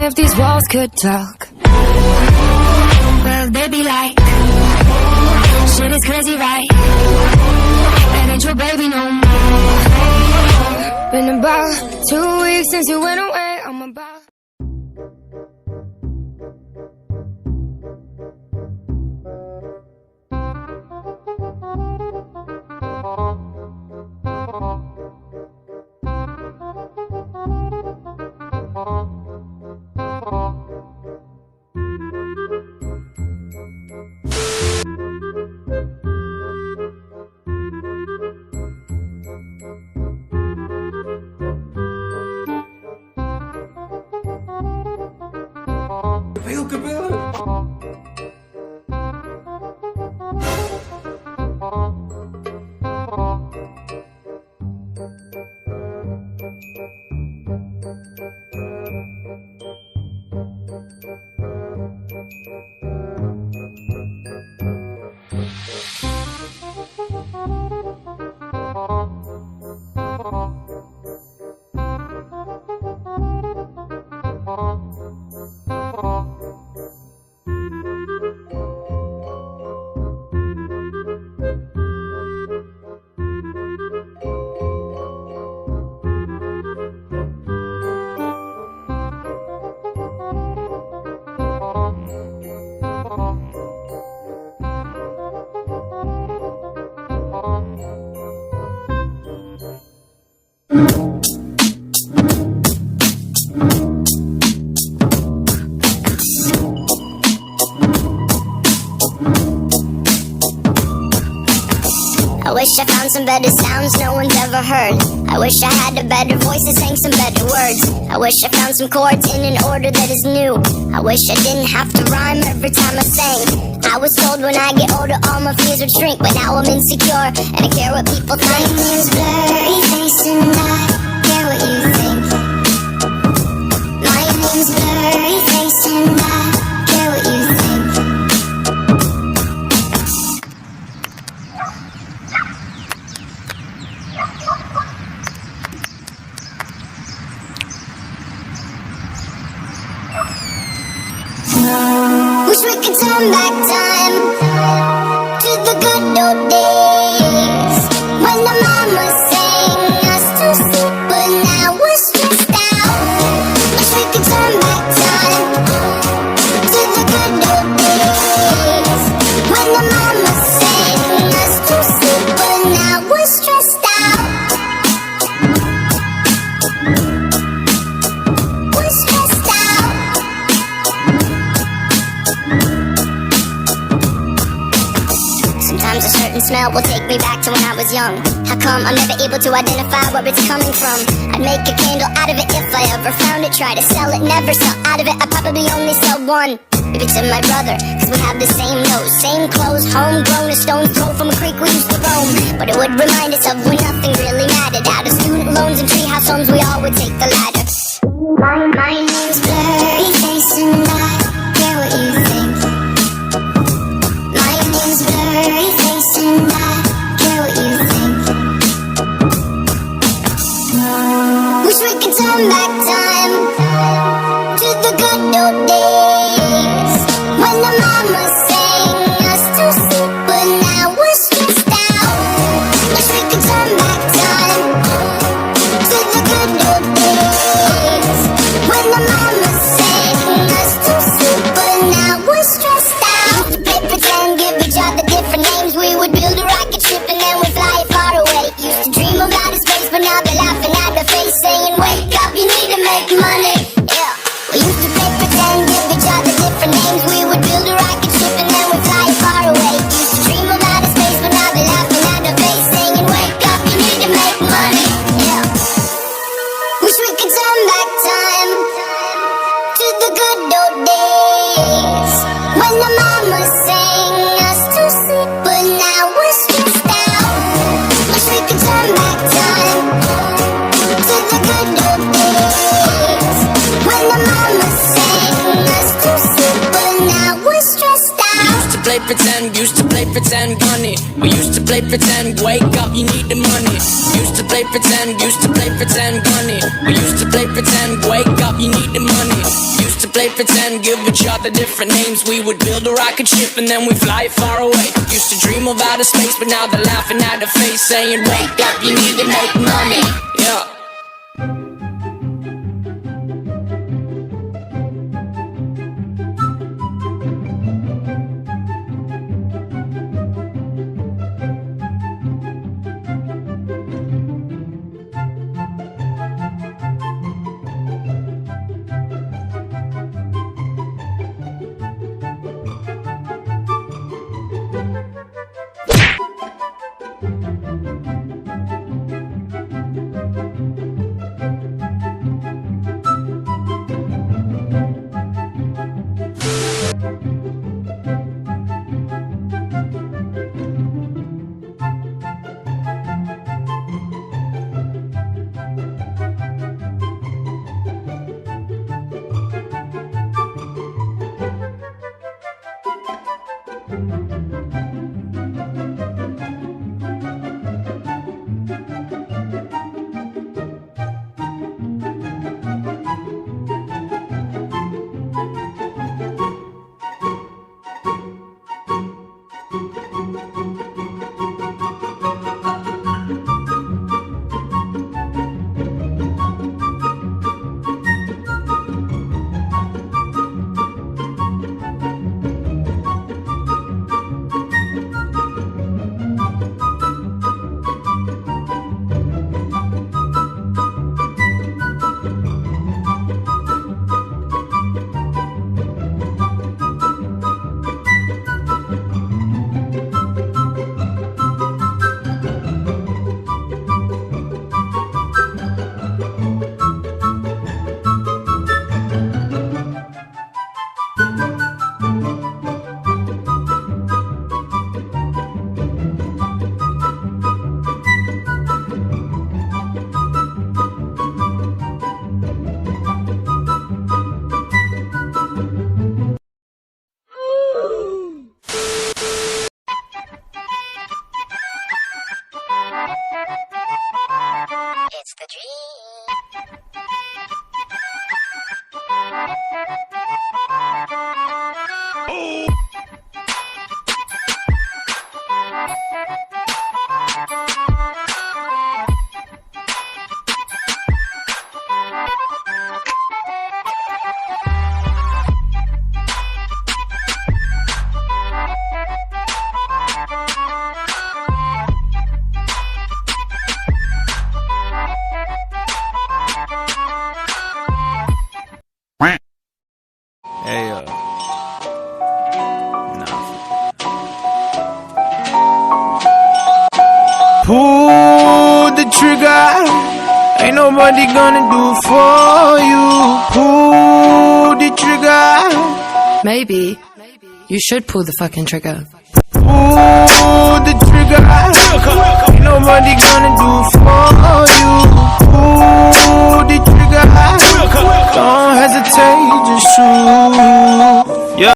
If these walls could talk, well, they'd be like, shit is crazy, right? That ain't your baby no more. Been about 2 weeks since you went away. I'm about I wish I found some better sounds no one's ever heard. I wish I had a better voice and sang some better words. I wish I found some chords in an order that is new. I wish I didn't have to rhyme every time I sang. I was told when I get older all my fears would shrink, but now I'm insecure and I care what people think. My name's Blurry Face and I care what you think. My name's Blurry Face and I care what you think. Wish we could turn back time to the good old days when the mama sang us to sleep, but now we're stressed out. Wish we could turn back time to the good old days when the mama sang us to sleep, but now we're stressed out. We're stressed out. Sometimes a certain smell will take me back to when I was young. How come I'm never able to identify where it's coming from? I'd make a candle out of it if I ever found it. Try to sell it, never sell out of it. I'd probably only sell one. Maybe to my brother, cause we have the same nose, same clothes, homegrown, a stone's throw from a creek we used to roam. But it would remind us of when nothing really mattered. Out of student loans and treehouse homes, we all would take the ladder. My name's Blurry Face and I care what you think. My name's Blurry Face and I care what you think. Wish we could turn back time to the good old days when the mama sang us to sleep, but now we're stressed out. Wish we could turn back time to the good old days when the mama sang us to sleep, but now we're stressed out. Used to play pretend, give each other different names. We would build a rocket ship and then we'd fly it far away. Used to dream of outer space, but now they're laughing at the face, saying, wake up, you need to make money. Yeah. We used to play pretend, give each other different names. We would build a rocket ship and then we'd fly it far away. Used to dream of outer space, but now they're laughing at the face, saying, wake up, you need to make money. Yeah. Wish we could turn back time to the good old days when the mama sang us to sleep, but now we're stressed out. Wish we could turn back time to the good old days when the mama sang us to sleep, but now we're stressed out. Used to play pretend, bunny. We used to play pretend, wake up, you need the money. Used to play pretend, bunny. We used to play pretend, wake up, you need the money. Used used to play pretend, give each other different names. We would build a rocket ship and then we fly it far away. Used to dream of outer space, but now they're laughing at the face, saying, wake up, you need to make money. Yeah. It's the dream. Hey, pull the trigger. Ain't nobody gonna do it for you. Pull the trigger. Maybe you should pull the fucking trigger. Pull the trigger. Ain't nobody gonna do it for you.